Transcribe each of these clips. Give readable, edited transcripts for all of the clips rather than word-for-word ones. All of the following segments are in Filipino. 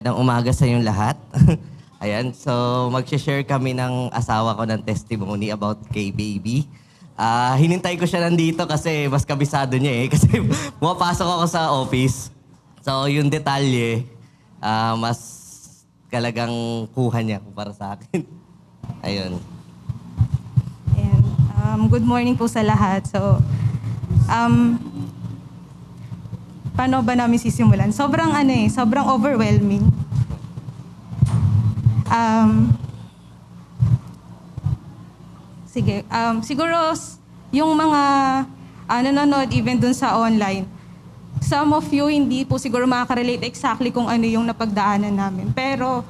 Ng umaga sa inyong lahat. Ayan, so mag-share kami ng asawa ko ng testimony about kay baby. Hinintay ko siya nandito kasi mas kabisado niya eh. Kasi pumapasok ako sa office. So yung detalye, mas talagang kuha niya para sa akin. Ayun. Ayan. Good morning po sa lahat. So, paano ba namin sisimulan? Sobrang overwhelming. Siguro yung mga nanonood even dun sa online, some of you hindi po siguro makaka-relate exactly kung ano yung napagdaanan namin. Pero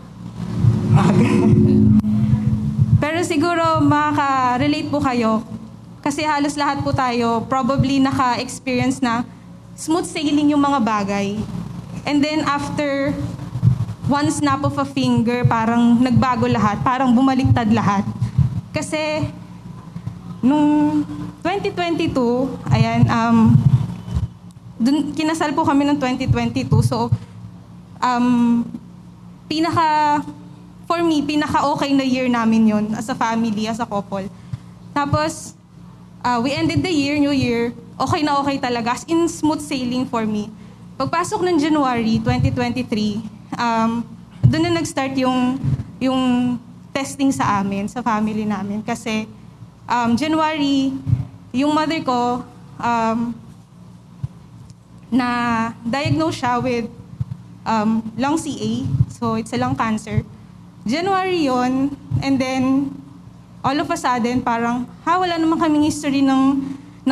siguro makaka-relate po kayo kasi halos lahat po tayo probably naka-experience na smooth sailing yung mga bagay. And then after one snap of a finger, parang nagbago lahat, parang bumaliktad lahat. Kasi nung 2022, ayan, kinasal po kami ng 2022. So, for me, pinaka-okay na year namin yon as a family, as a couple. Tapos, we ended the year, New Year, okay na okay talaga, as in smooth sailing for me. Pagpasok ng January 2023, doon na nag-start yung testing sa amin, sa family namin. Kasi January, yung mother ko, na-diagnose siya with lung CA. So, it's a lung cancer. January yon, and then all of a sudden, parang, wala naman kaming history ng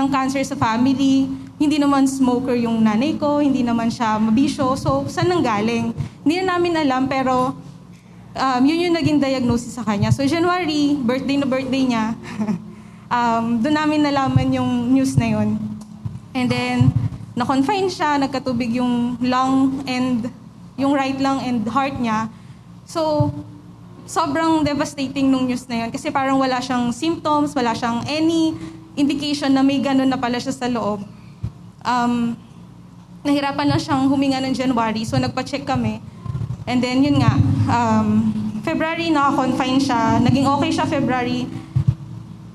cancer sa family. Hindi naman smoker yung nanay ko, hindi naman siya mabisyo. So, saan nanggaling? Hindi na namin alam, pero yun yung naging diagnosis sa kanya. So, January, birthday na birthday niya, doon namin nalaman yung news na yun. And then, na-confine siya, nagkatubig yung lung and yung right lung and heart niya. So, sobrang devastating nung news na yun kasi parang wala siyang symptoms, wala siyang any indication na may ganun na pala siya sa loob. Nahirapan na siyang huminga ng January, so nagpa-check kami. And then yun nga, February naka-confine siya, naging okay siya February.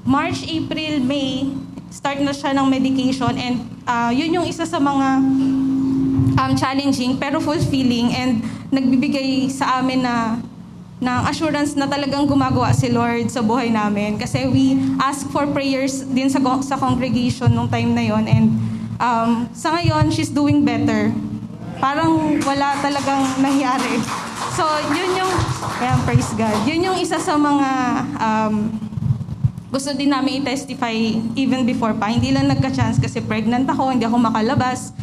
March, April, May, start na siya ng medication and yun yung isa sa mga challenging pero fulfilling and nagbibigay sa amin ng assurance na talagang gumagawa si Lord sa buhay namin. Kasi we ask for prayers din sa congregation nung time na yon and sa ngayon, she's doing better. Parang wala talagang nangyari. So, yun yung, praise God, yun yung isa sa mga gusto din namin i-testify even before pa. Hindi lang nagka-chance kasi pregnant ako, hindi ako makalabas.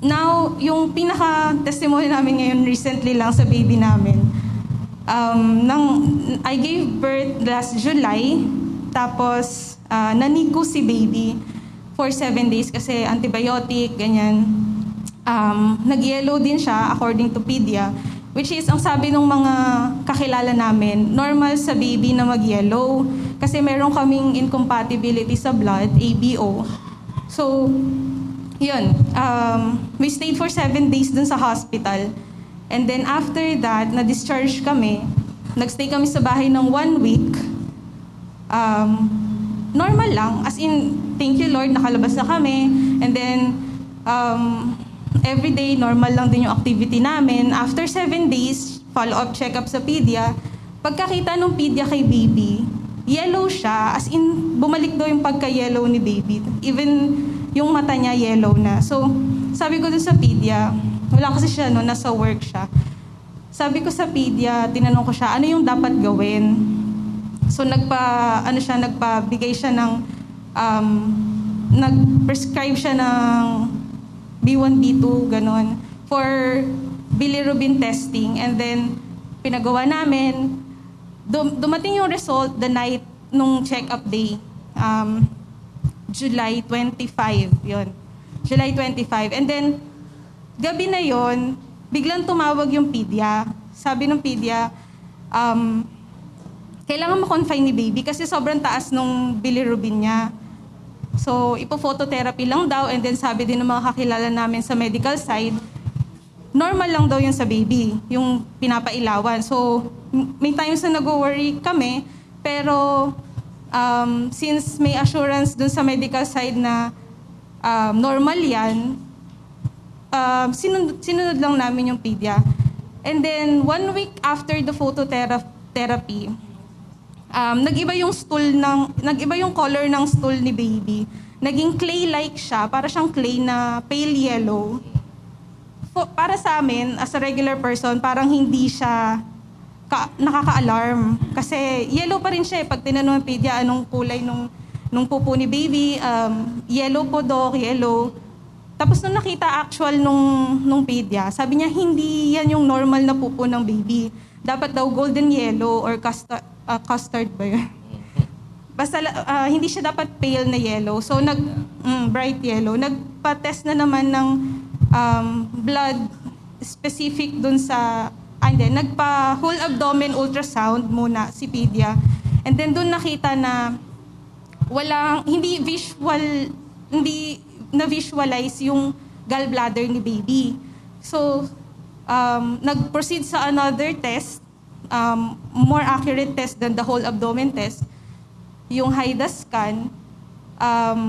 Now, yung pinaka-testimony namin ngayon recently lang sa baby namin. I gave birth last July, tapos naniko si baby for 7 days kasi antibiotic, ganyan. Nag-yellow din siya according to Pedia, which is, ang sabi ng mga kakilala namin, normal sa baby na mag-yellow kasi meron kaming incompatibility sa blood, ABO. So, yun. We stayed for 7 days dun sa hospital. And then after that, na-discharge kami. Nag-stay kami sa bahay ng 1 week. Normal lang. As in, thank you Lord, nakalabas na kami. And then, every day, normal lang din yung activity namin. After 7 days, follow-up check-up sa Pedia. Pagkakita ng Pedia kay baby, yellow siya. As in, bumalik daw yung pagka-yellow ni baby. Even yung mata niya yellow na. So, sabi ko doon sa Pedia, wala kasi siya, nasa work siya. Sabi ko sa Pedia, tinanong ko siya, ano yung dapat gawin? So, nagpabigay siya ng, nag-prescribe siya ng B1, B2, ganon, for bilirubin testing. And then, pinagawa namin, dumating yung result the night nung check-up day. July 25, yon. July 25. And then, gabi na yon, biglang tumawag yung Pedia. Sabi ng Pedia, kailangan ma-confine ni baby kasi sobrang taas nung bilirubin niya. So, ipo-phototherapy lang daw and then sabi din ng mga kakilala namin sa medical side, normal lang daw yun sa baby, yung pinapailawan. So, may times na nag-worry kami, pero since may assurance dun sa medical side na normal yan, sinunod lang namin yung pedia. And then, 1 week after the phototherapy, nag-iba yung color ng stool ni baby. Naging clay-like siya, para siyang clay na pale yellow. Para sa amin, as a regular person, parang hindi siya nakaka-alarm. Kasi yellow pa rin siya eh. Pag tinanong ng pedia, anong kulay nung pupo ni baby, yellow po, doc, yellow. Tapos nung nakita actual nung pedia, sabi niya, hindi yan yung normal na pupo ng baby. Dapat daw golden yellow or custard ba yun? Basta hindi siya dapat pale na yellow. So, bright yellow. Nagpa-test na naman ng blood specific dun sa... nagpa whole abdomen ultrasound muna si pedia. And then dun nakita na hindi na-visualize yung gallbladder ni baby. So, nag-proceed sa another test, more accurate test than the whole abdomen test, yung HIDA scan.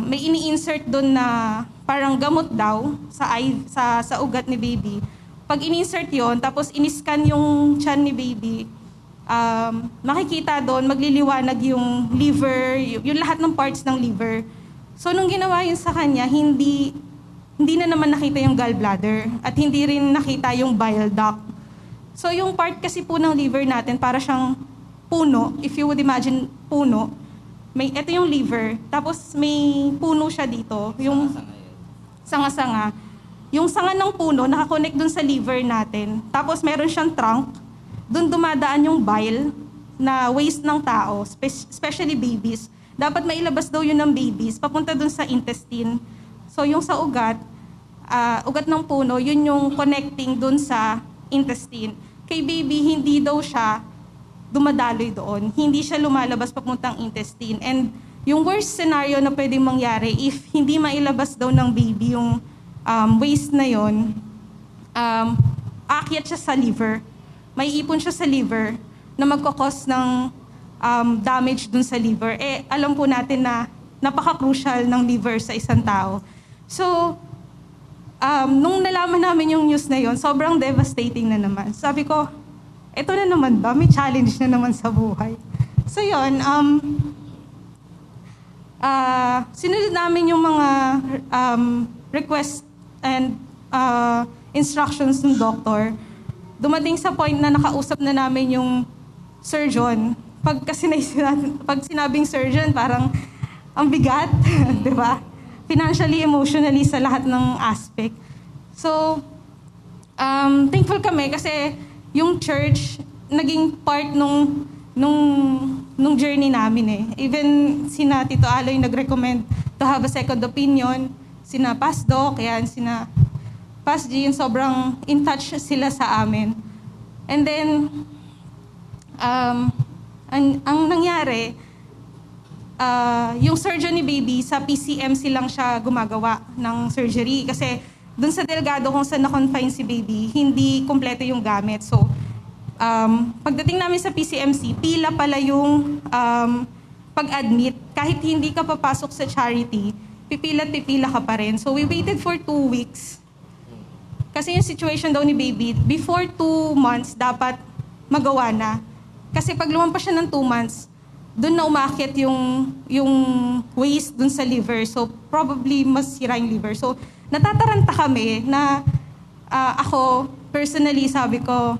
May ini-insert doon na parang gamot daw sa ugat ni baby. Pag in-insert yon, tapos in-scan yung tiyan ni baby, makikita doon, magliliwanag yung liver, yung lahat ng parts ng liver. So, nung ginawa yun sa kanya, hindi na naman nakita yung gallbladder at hindi rin nakita yung bile duct. So, yung part kasi po ng liver natin, para siyang puno. If you would imagine puno, ito yung liver, tapos may puno siya dito. Yung sanga-sanga. Yung sanga ng puno, nakakonect dun sa liver natin. Tapos meron siyang trunk. Dun dumadaan yung bile na waste ng tao, especially babies. Dapat mailabas daw yun ng babies, papunta dun sa intestine. So yung sa ugat ng puno, yun yung connecting dun sa intestine. Kay baby, hindi daw siya dumadaloy doon. Hindi siya lumalabas papuntang intestine. And yung worst scenario na pwedeng mangyari, if hindi mailabas daw ng baby yung waste na yon, aakyat siya sa liver. May ipon siya sa liver na magkakos ng damage dun sa liver. Alam po natin na napaka-crucial ng liver sa isang tao. So, nung nalaman namin yung news na yon, sobrang devastating na naman. Sabi ko, eto na naman ba? May challenge na naman sa buhay. So yun, sinunod namin yung mga request and instructions ng doctor. Dumating sa point na nakausap na namin yung surgeon. Pag sinabing surgeon, parang ang bigat, di ba? Financially, emotionally, sa lahat ng aspect. So, thankful kami kasi yung church naging part nung journey namin eh. Even sina Tito Aloy nag-recommend to have a second opinion. Sina Pasdoc, yan, sina Pas Jean, sobrang in touch sila sa amin. And then, ang nangyari, yung surgeon ni baby, sa PCMC lang siya gumagawa ng surgery. Kasi dun sa Delgado kung saan na-confine si baby, hindi kompleto yung gamit. So, pagdating namin sa PCMC, pila pala yung pag-admit. Kahit hindi ka papasok sa charity, pipila ka pa rin. So, we waited for 2 weeks. Kasi yung situation daw ni baby, before 2 months, dapat magawa na. Kasi pag lumampas siya ng 2 months, doon na umakyat yung waste doon sa liver. So, probably mas sira yung liver. So, natataranta kami na ako, personally, sabi ko,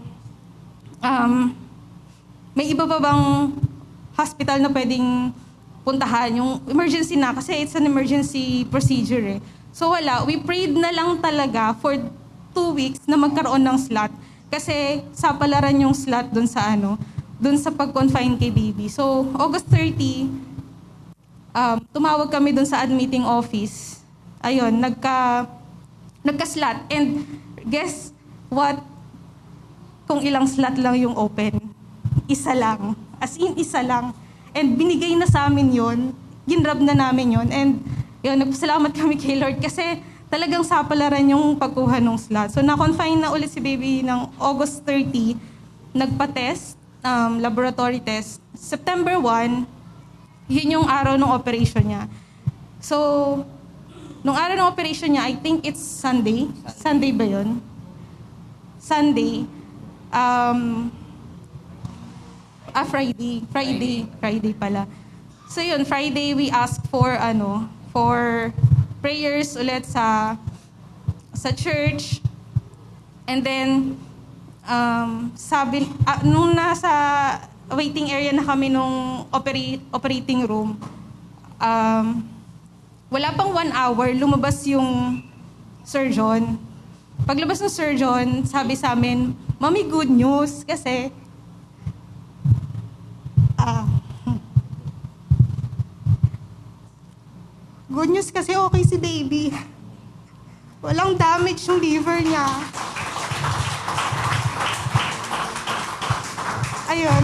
may iba pa bang hospital na pwedeng puntahan? Yung emergency na, kasi it's an emergency procedure eh. So, wala. We prayed na lang talaga for 2 weeks na magkaroon ng slot. Kasi sapalaran yung slot doon sa pag-confine kay baby. So, August 30, tumawag kami doon sa admitting office. Ayun, nagka-slot. And guess what? Kung ilang slot lang yung open. Isa lang. As in, isa lang. And binigay na sa amin yun. Ginrab na namin yun. And yun, nagpasalamat kami kay Lord kasi talagang sapalaran yung pagkuha ng slot. So na-confine na ulit si baby ng August 30, nagpa-test, laboratory test. September 1, yun yung araw ng operation niya. So, nung araw ng operation niya, I think it's Sunday. Sunday ba yun? Sunday. Friday pala. So yun, Friday we ask for prayers ulit sa church. And then nung nasa waiting area na kami nung operating room, wala pang 1 hour, lumabas yung surgeon. Paglabas ng surgeon, sabi sa amin, "Mommy, good news kasi good news kasi okay si baby. Walang damage yung liver niya." Ayun,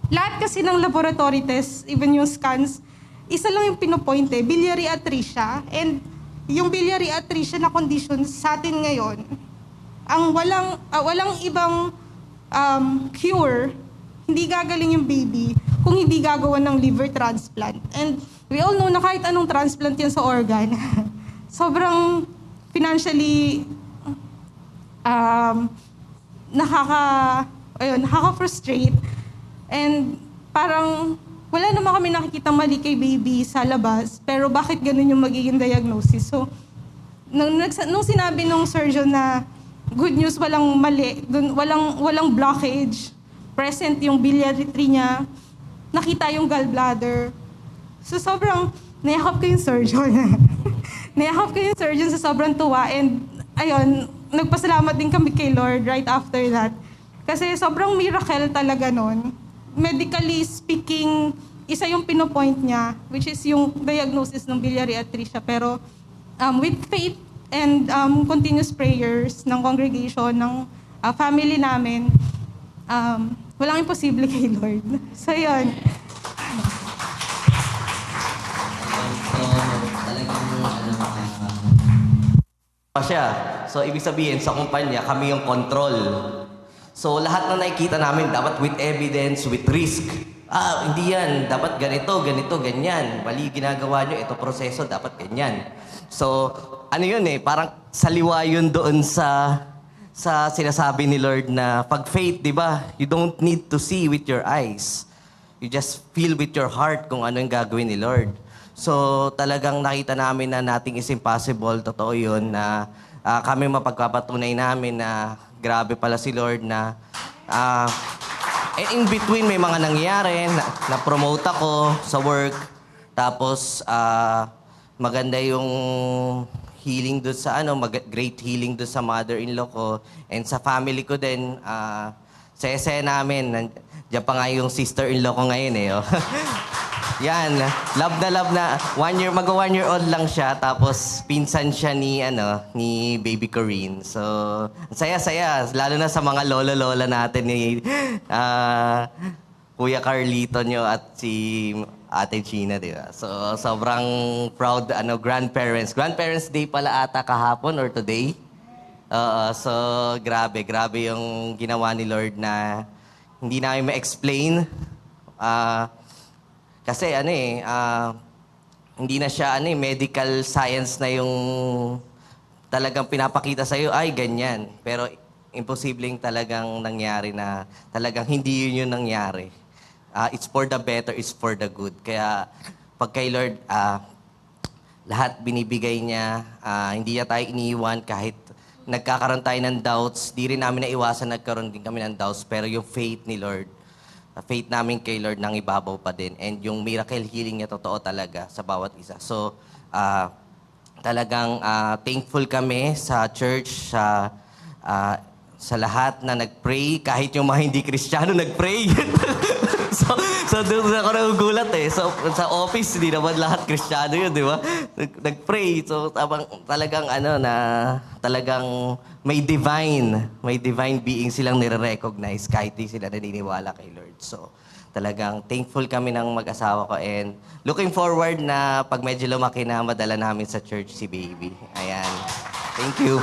lahat kasi ng laboratory test, even yung scans, isa lang yung pinopoint biliary atresia. And yung biliary atresia na condition sa atin ngayon, ang walang ibang cure, hindi gagaling yung baby kung hindi gagawa ng liver transplant. And we all know na kahit anong transplant yan sa organ, sobrang financially nakaka-frustrate. And parang wala naman kami nakikita mali kay baby sa labas, pero bakit ganun yung magiging diagnosis? So, nung sinabi nung surgeon na good news, walang mali, walang blockage, present yung biliary tree niya, nakita yung gallbladder. So, sobrang nayakap ko yung surgeon. Nayakap ko yung surgeon sa sobrang tuwa. And, ayun, nagpasalamat din kami kay Lord right after that. Kasi sobrang miracle talaga nun. Medically speaking, isa yung pinopoint niya, which is yung diagnosis ng biliary atresia. Pero with faith and continuous prayers ng congregation, ng family namin, walang imposible kay Lord. So, yun. Siya. So, ibig sabihin, sa kumpanya, kami yung control. So, lahat na nakikita namin, dapat with evidence, with risk. Hindi yan. Dapat ganito, ganyan. Mali ginagawa nyo, ito proseso, dapat ganyan. So, ano yun parang saliwa yun doon sa sinasabi ni Lord na pag faith, di ba? You don't need to see with your eyes. You just feel with your heart kung ano yung gagawin ni Lord. So, talagang nakita namin na nothing is impossible. Totoo yun na kami mapagpapatunay namin na grabe pala si Lord na in between may mga nangyayari, na-promote ako sa work. Tapos, maganda yung healing doon sa great healing doon sa mother-in-law ko. And sa family ko din, sa esena namin, diyan pa nga yung sister-in-law ko ngayon Oh. Yan, love na. 1 year, mag-1 year old lang siya. Tapos, pinsan siya ni Baby Corinne. So, saya-saya. Lalo na sa mga lola-lola natin ni Kuya Carlito nyo at si Ate Gina, di ba? So, sobrang proud, grandparents. Grandparents Day pala ata kahapon or today. So, grabe yung ginawa ni Lord na hindi namin ma-explain. Kasi hindi na siya medical science na yung talagang pinapakita sa'yo, ay ganyan. Pero imposibleng talagang nangyari na talagang hindi yun nangyari. It's for the better, it's for the good. Kaya pag kay Lord, lahat binibigay niya, hindi niya tayo iniiwan kahit nagkakaroon tayo ng doubts. Di rin namin naiwasan nagkaroon din kami ng doubts. Pero yung faith ni Lord, faith namin kay Lord nang ibabaw pa din. And yung miracle healing niya totoo talaga sa bawat isa. So, talagang thankful kami sa church, sa lahat na nag-pray. Kahit yung mga hindi Kristiyano nag-pray. so doon ako nagugulat So, sa office, hindi naman lahat Kristiyano yun, di ba? Nag-pray. So, talagang talagang may divine being silang nire-recognize kahit di sila naniniwala kay Lord. So, talagang thankful kami ng mag-asawa ko and looking forward na pag medyo lumaki na madala namin sa church si baby. Ayan. Thank you.